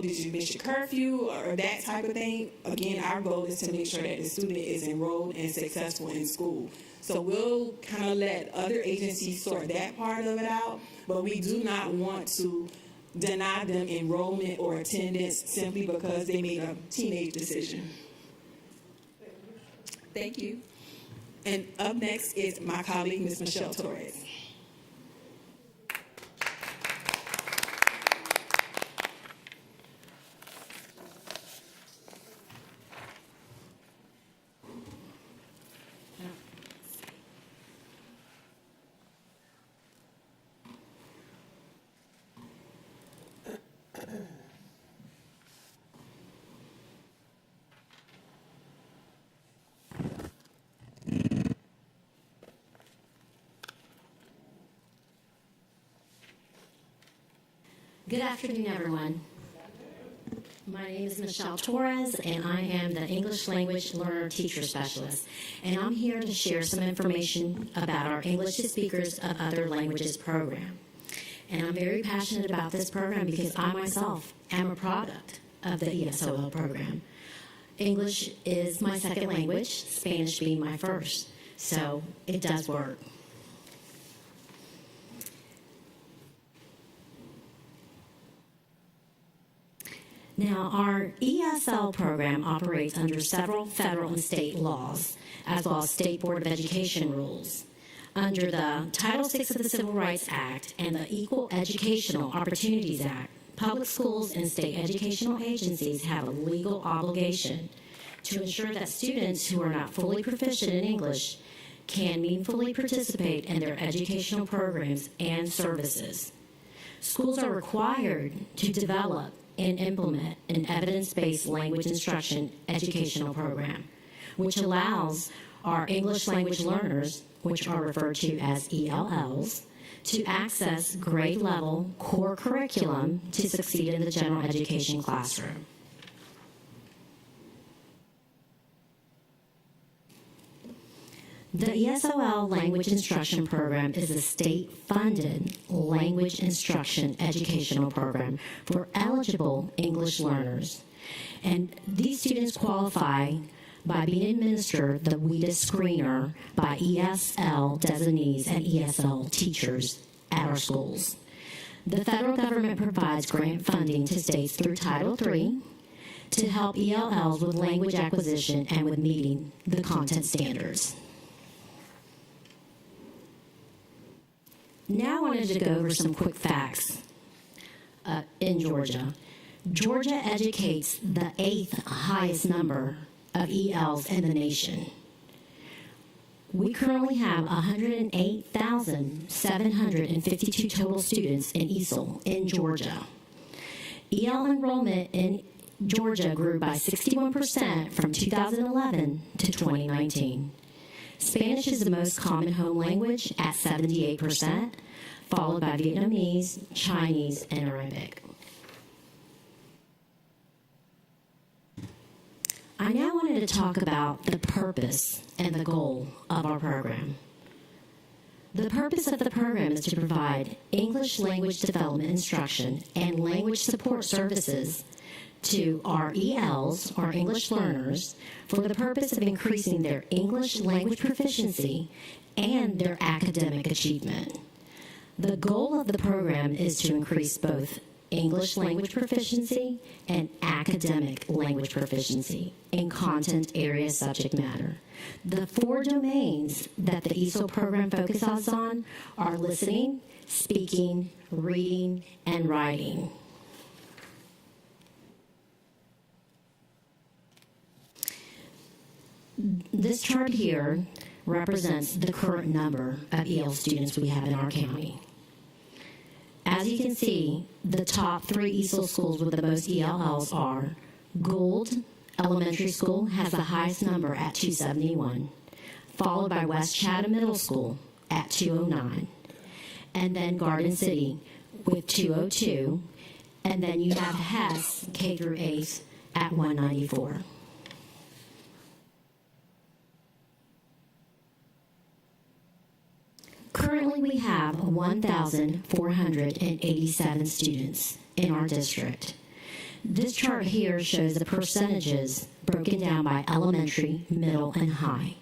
did you miss your curfew or that type of thing. Again, our goal is to make sure that the student is enrolled and successful in school. So we'll kind of let other agencies sort that part of it out, but we do not want to deny them enrollment or attendance simply because they made a teenage decision. Thank you. And up next is my colleague, Ms. Michelle Torres. Good afternoon, everyone. My name is Michelle Torres, and I am the English Language Learner Teacher Specialist. And I'm here to share some information about our English to Speakers of Other Languages program. And I'm very passionate about this program because I myself am a product of the ESL program. English is my second language, Spanish being my first. So it does work. Now, our ESL program operates under several federal and state laws, as well as State Board of Education rules. Under the Title VI of the Civil Rights Act and the Equal Educational Opportunities Act, public schools and state educational agencies have a legal obligation to ensure that students who are not fully proficient in English can meaningfully participate in their educational programs and services. Schools are required to develop and implement an evidence-based language instruction educational program, which allows our English language learners, which are referred to as ELLs, to access grade-level core curriculum to succeed in the general education classroom. The ESL Language Instruction Program is a state-funded language instruction educational program for eligible English learners. And these students qualify by being administered the WIDA screener by ESL designees and ESL teachers at our schools. The federal government provides grant funding to states through Title III to help ELLs with language acquisition and with meeting the content standards. Now I wanted to go over some quick facts in Georgia. Georgia educates the 8th highest number of ELs in the nation. We currently have 108,752 total students in ESL in Georgia. EL enrollment in Georgia grew by 61% from 2011 to 2019. Spanish is the most common home language at 78%, followed by Vietnamese, Chinese, and Arabic. I now wanted to talk about the purpose and the goal of our program. The purpose of the program is to provide English language development instruction and language support services to our ELs, our English learners, for the purpose of increasing their English language proficiency and their academic achievement. The goal of the program is to increase both English language proficiency and academic language proficiency in content area subject matter. The 4 domains that the ESL program focuses on are listening, speaking, reading, and writing. This chart here represents the current number of EL students we have in our county. As you can see, the top 3 ESL schools with the most ELLs are Gould Elementary School has the highest number at 271, followed by West Chatham Middle School at 209, and then Garden City with 202, and then you have Hess K through 8 at 194. Currently, we have 1,487 students in our district. This chart here shows the percentages broken down by elementary, middle, and high.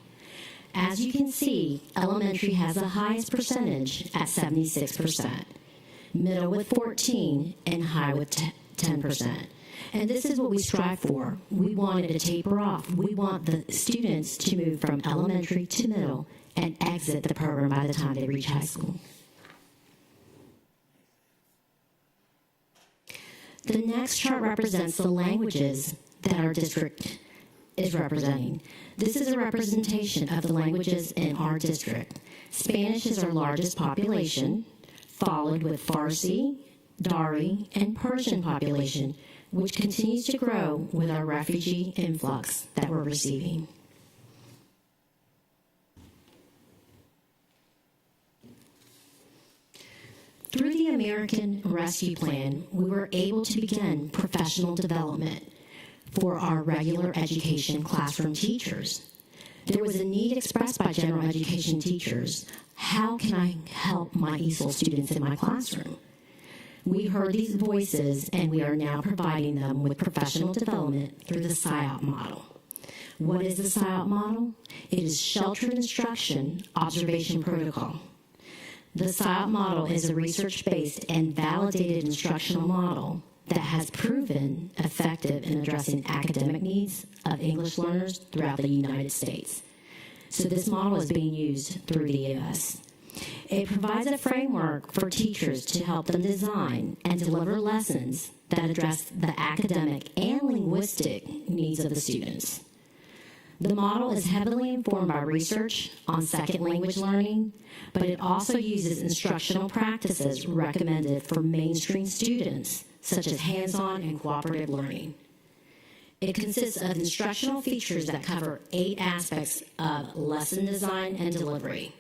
As you can see, elementary has the highest percentage at 76%, middle with 14%, and high with 10%. And this is what we strive for. We want it to taper off. We want the students to move from elementary to middle and exit the program by the time they reach high school. The next chart represents the languages that our district is representing. This is a representation of the languages in our district. Spanish is our largest population, followed with Farsi, Dari, and Persian population, which continues to grow with our refugee influx that we're receiving. Through the the American Rescue Plan, we were able to begin professional development for our regular education classroom teachers. There was a need expressed by general education teachers. How can I help my ESL students in my classroom? We heard these voices, and we are now providing them with professional development through the SIOP model. What is the SIOP model? It is Sheltered Instruction Observation Protocol. The SIOP model is a research-based and validated instructional model that has proven effective in addressing academic needs of English learners throughout the United States. So this model is being used through the U.S. It provides a framework for teachers to help them design and deliver lessons that address the academic and linguistic needs of the students. The model is heavily informed by research on second language learning, but it also uses instructional practices recommended for mainstream students, such as hands-on and cooperative learning. It consists of instructional features that cover 8 aspects of lesson design and delivery.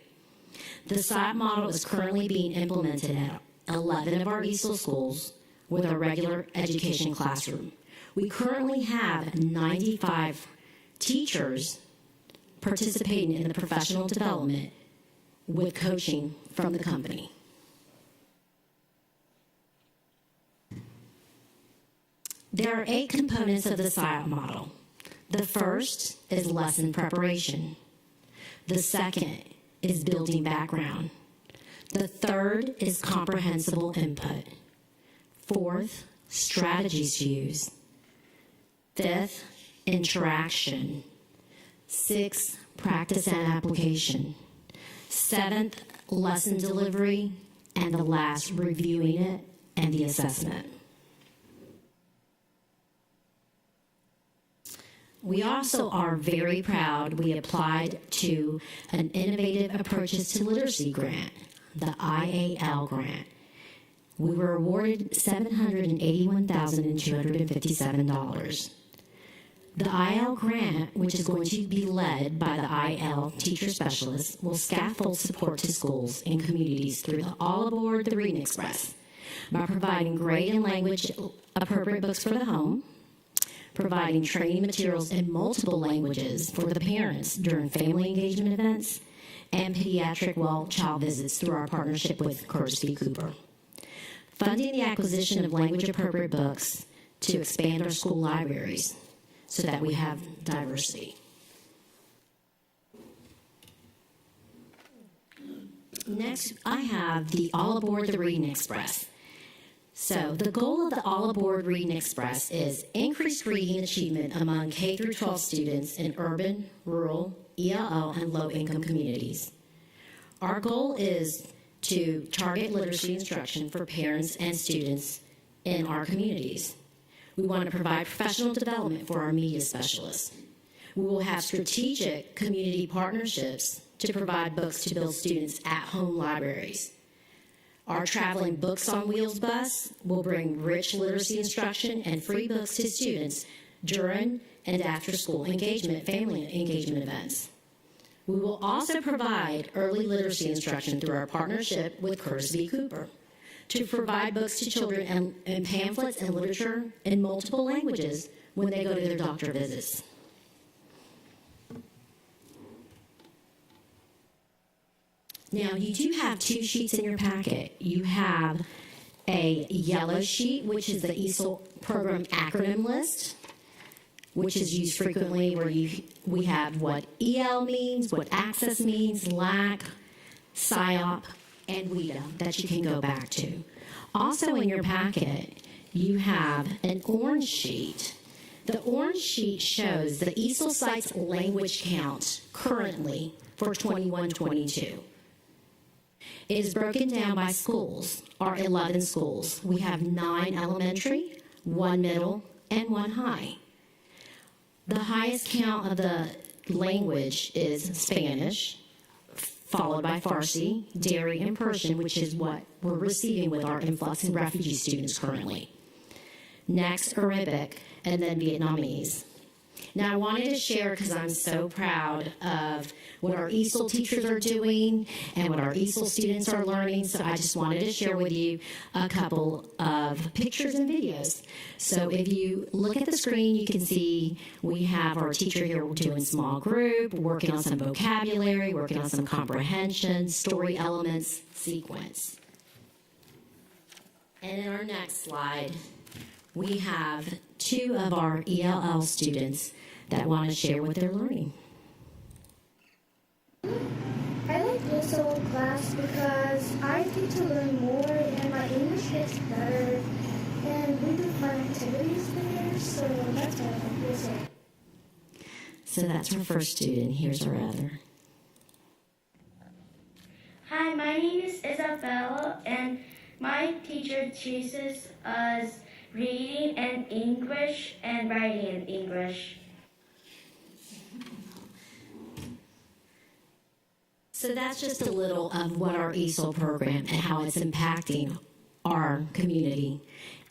The SIOP model is currently being implemented at 11 of our ESL schools with our regular education classroom. We currently have 95 teachers participating in the professional development with coaching from the company. There are 8 components of the SIOP model. The first is lesson preparation. The second is building background. The third is comprehensible input. Fourth, strategies used. Fifth, interaction. Sixth, practice and application. Seventh, lesson delivery. And the last, reviewing it and the assessment. We also are very proud we applied to an Innovative Approaches to Literacy grant, the IAL Grant. We were awarded $781,257. The IAL Grant, which is going to be led by the IAL teacher specialists, will scaffold support to schools and communities through the All Aboard the Reading Express by providing grade and language appropriate books for the home, providing training materials in multiple languages for the parents during family engagement events, and pediatric well-child visits through our partnership with Curtis V. Cooper. Funding the acquisition of language-appropriate books to expand our school libraries so that we have diversity. Next, I have the All Aboard the Reading Express. So the goal of the All Aboard Reading Express is increased reading achievement among K-12 students in urban, rural, ELL, and low-income communities. Our goal is to target literacy instruction for parents and students in our communities. We want to provide professional development for our media specialists. We will have strategic community partnerships to provide books to build students' at-home libraries. Our traveling Books on Wheels bus will bring rich literacy instruction and free books to students during and after school engagement, family engagement events. We will also provide early literacy instruction through our partnership with Curtis V. Cooper to provide books to children and pamphlets and literature in multiple languages when they go to their doctor visits. Now, you do have 2 sheets in your packet. You have a yellow sheet, which is the ESL Program acronym list, which is used frequently where we have what EL means, what access means, LAC, SIOP, and WIDA that you can go back to. Also in your packet, you have an orange sheet. The orange sheet shows the ESL site's language count currently for 21-22. It is broken down by schools, our 11 schools. We have 9 elementary, 1 middle, and 1 high. The highest count of the language is Spanish, followed by Farsi, Dari, and Persian, which is what we're receiving with our influx and refugee students currently. Next, Arabic, and then Vietnamese. Now, I wanted to share because I'm so proud of what our ESL teachers are doing and what our ESL students are learning. So I just wanted to share with you a couple of pictures and videos. So if you look at the screen, you can see we have our teacher here doing small group, working on some vocabulary, working on some comprehension, story elements, sequence. And in our next slide, we have two of our ELL students that want to share what they're learning. I like ESL class because I get to learn more and my English gets better and we do fun activities there, so that's why I like ESL. So that's our first student. Here's our other. Hi, my name is Isabella and my teacher teaches us reading in English and writing in English. So that's just a little of what our ESL program and how it's impacting our community.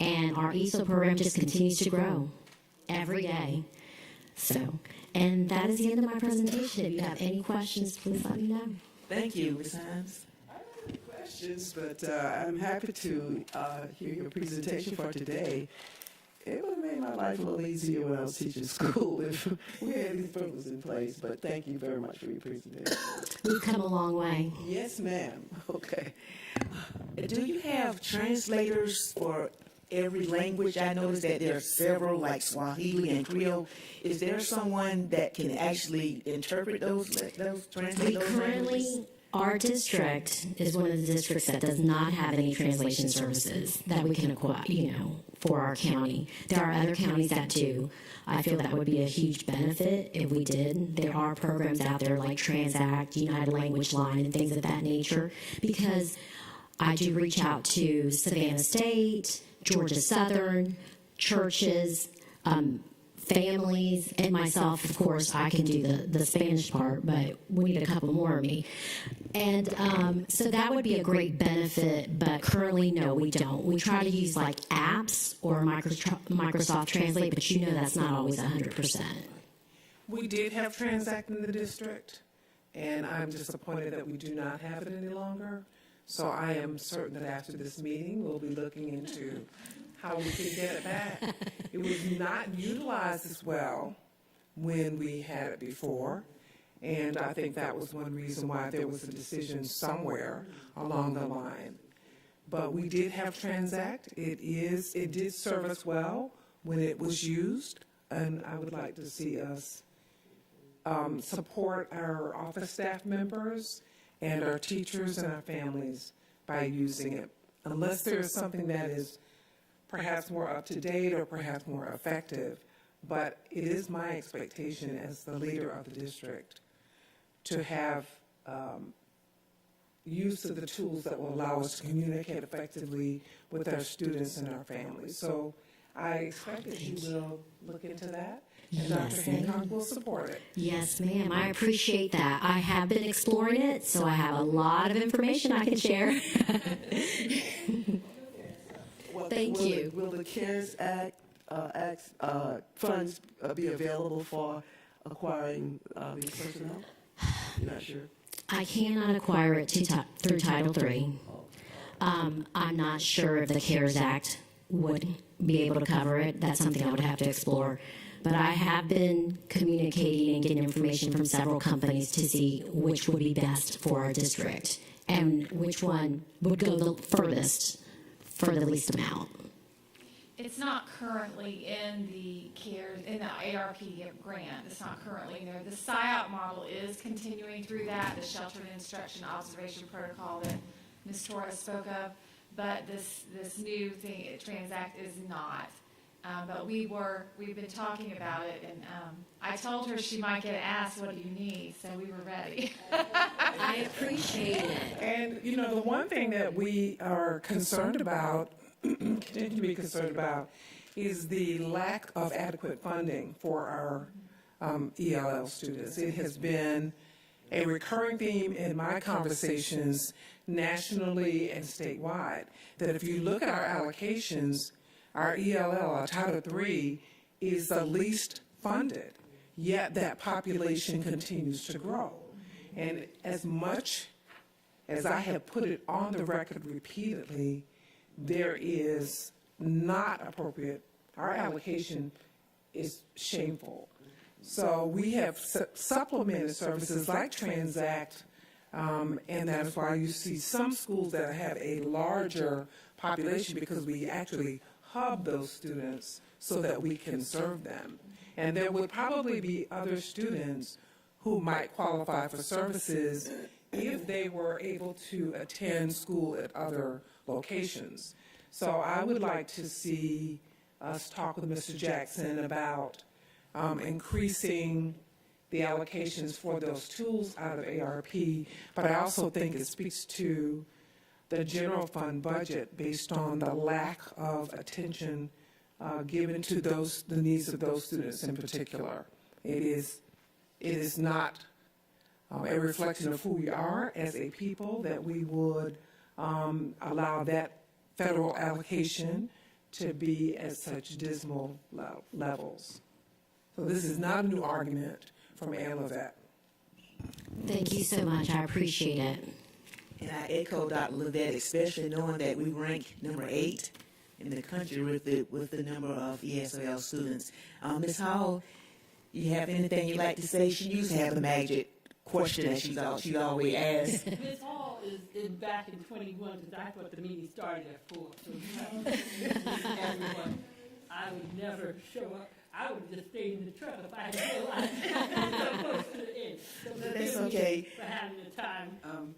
And our ESL program just continues to grow every day. So, and that is the end of my presentation. If you have any questions, please let me know. Thank you, Ms. Hines. I don't have any questions, but I'm happy to hear your presentation for today. It would have made my life a little easier when I was teaching school if we had these programs in place, but thank you very much for your presentation. We've come a long way. Yes, ma'am. Okay. Do you have translators for every language? I noticed that there are several, like Swahili and Creole. Is there someone that can actually interpret those translate We those currently, languages? our district is one of the districts that does not have any translation services that we can acquire, for our county. There are other counties that do. I feel that would be a huge benefit if we did. There are programs out there like Transact, United Language Line, and things of that nature, because I do reach out to Savannah State, Georgia Southern, churches, families, and myself. Of course, I can do the Spanish part, but we need a couple more of me. And so that would be a great benefit, but currently, no, we don't. We try to use like apps or Microsoft Translate, but that's not always 100%. We did have Transact in the district, and I'm disappointed that we do not have it any longer. So I am certain that after this meeting, we'll be looking into how we can get it back. It was not utilized as well when we had it before, and I think that was one reason why there was a decision somewhere along the line. But we did have Transact. It did serve us well when it was used, and I would like to see us support our office staff members and our teachers and our families by using it, unless there is something that is perhaps more up-to-date or perhaps more effective. But it is my expectation as the leader of the district to have use of the tools that will allow us to communicate effectively with our students and our families. So I expect that you will look into that, and Yes, Dr. Hancock will support it. Yes, ma'am. I appreciate that. I have been exploring it, so I have a lot of information I can share. Thank you. Will the CARES Act funds be available for acquiring these personnel? You're not sure? I cannot acquire it through Title III. I'm not sure if the CARES Act would be able to cover it. That's something I would have to explore. But I have been communicating and getting information from several companies to see which would be best for our district and which one would go the furthest for the least amount. It's not currently in the ARP grant. It's not currently there. The SIOP model is continuing through that, the Sheltered Instruction Observation Protocol that Ms. Torres spoke of, but this new thing, Transact, is not. But we've been talking about it, and I told her she might get asked, what do you need? So we were ready. I appreciate it. And, the one thing that we are concerned about, continue to be concerned about, is the lack of adequate funding for our ELL students. It has been a recurring theme in my conversations nationally and statewide, that if you look at our allocations, our ELL, our Title III, is the least funded, yet that population continues to grow. And as much as I have put it on the record repeatedly, there is not appropriate, our allocation is shameful. So we have supplemented services like Transact, and that's why you see some schools that have a larger population, because we actually hub those students so that we can serve them. And there would probably be other students who might qualify for services if they were able to attend school at other locations. So I would like to see us talk with Mr. Jackson about increasing the allocations for those tools out of ARP, but I also think it speaks to the general fund budget based on the lack of attention given to the needs of those students in particular. It is not a reflection of who we are as a people that we would allow that federal allocation to be at such dismal levels. So this is not a new argument from ALAVET. Thank you so much. I appreciate it. And I echo Dr. Levette, especially knowing that we rank number 8 in the country with the number of ESL students. Ms. Hall, you have anything you'd like to say? She used to have the magic question that she always asks. Ms. Hall is back in 21 because I thought the meeting started at 4. So you have to everyone. I would never show up. I would have just stayed in the truck if I had realized so close to the end. So That's okay. For having the time,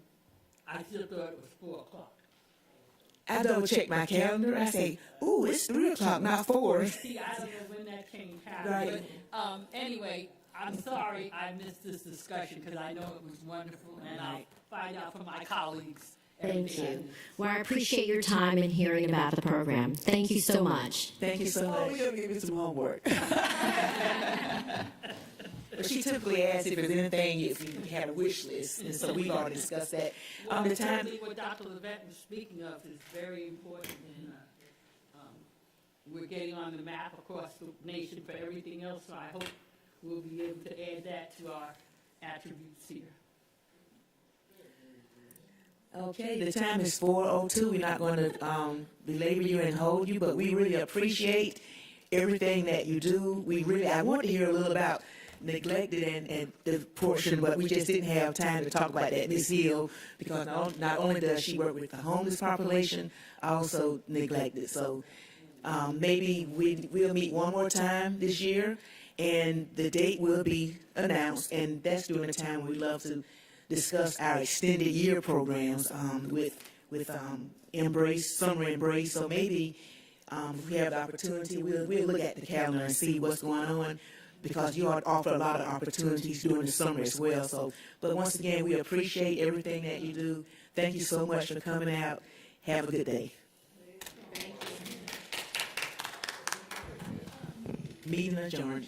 I still thought it was 4 o'clock. I double check my calendar. I say, ooh, it's 3 o'clock, not 4. See, I don't know when that change happened. Right. But anyway, I'm sorry I missed this discussion because I know it was wonderful, and I'll find out from my colleagues. Thank you. Well, I appreciate your time in hearing about the program. Thank you so much. Thank you so Oh, much. we're going to give you some homework. But she typically asks if there's anything, if you have a wish list, and so we've already discussed that. The time. Certainly what Dr. Levette was speaking of is very important, and we're getting on the map across the nation for everything else, so I hope we'll be able to add that to our attributes here. Okay, the time is 4:02. We're not going to belabor you and hold you, but we really appreciate everything that you do. I want to hear a little about neglected and the portion, but we just didn't have time to talk about that, Ms. Hill, because not only does she work with the homeless population, also neglected. So maybe we'll meet one more time this year, and the date will be announced, and that's during the time we love to discuss our extended year programs with Embrace, Summer Embrace. So maybe if we have the opportunity, we'll look at the calendar and see what's going on, because you offer a lot of opportunities during the summer as well. So, but once again, we appreciate everything that you do. Thank you so much for coming out. Have a good day. Meeting adjourned.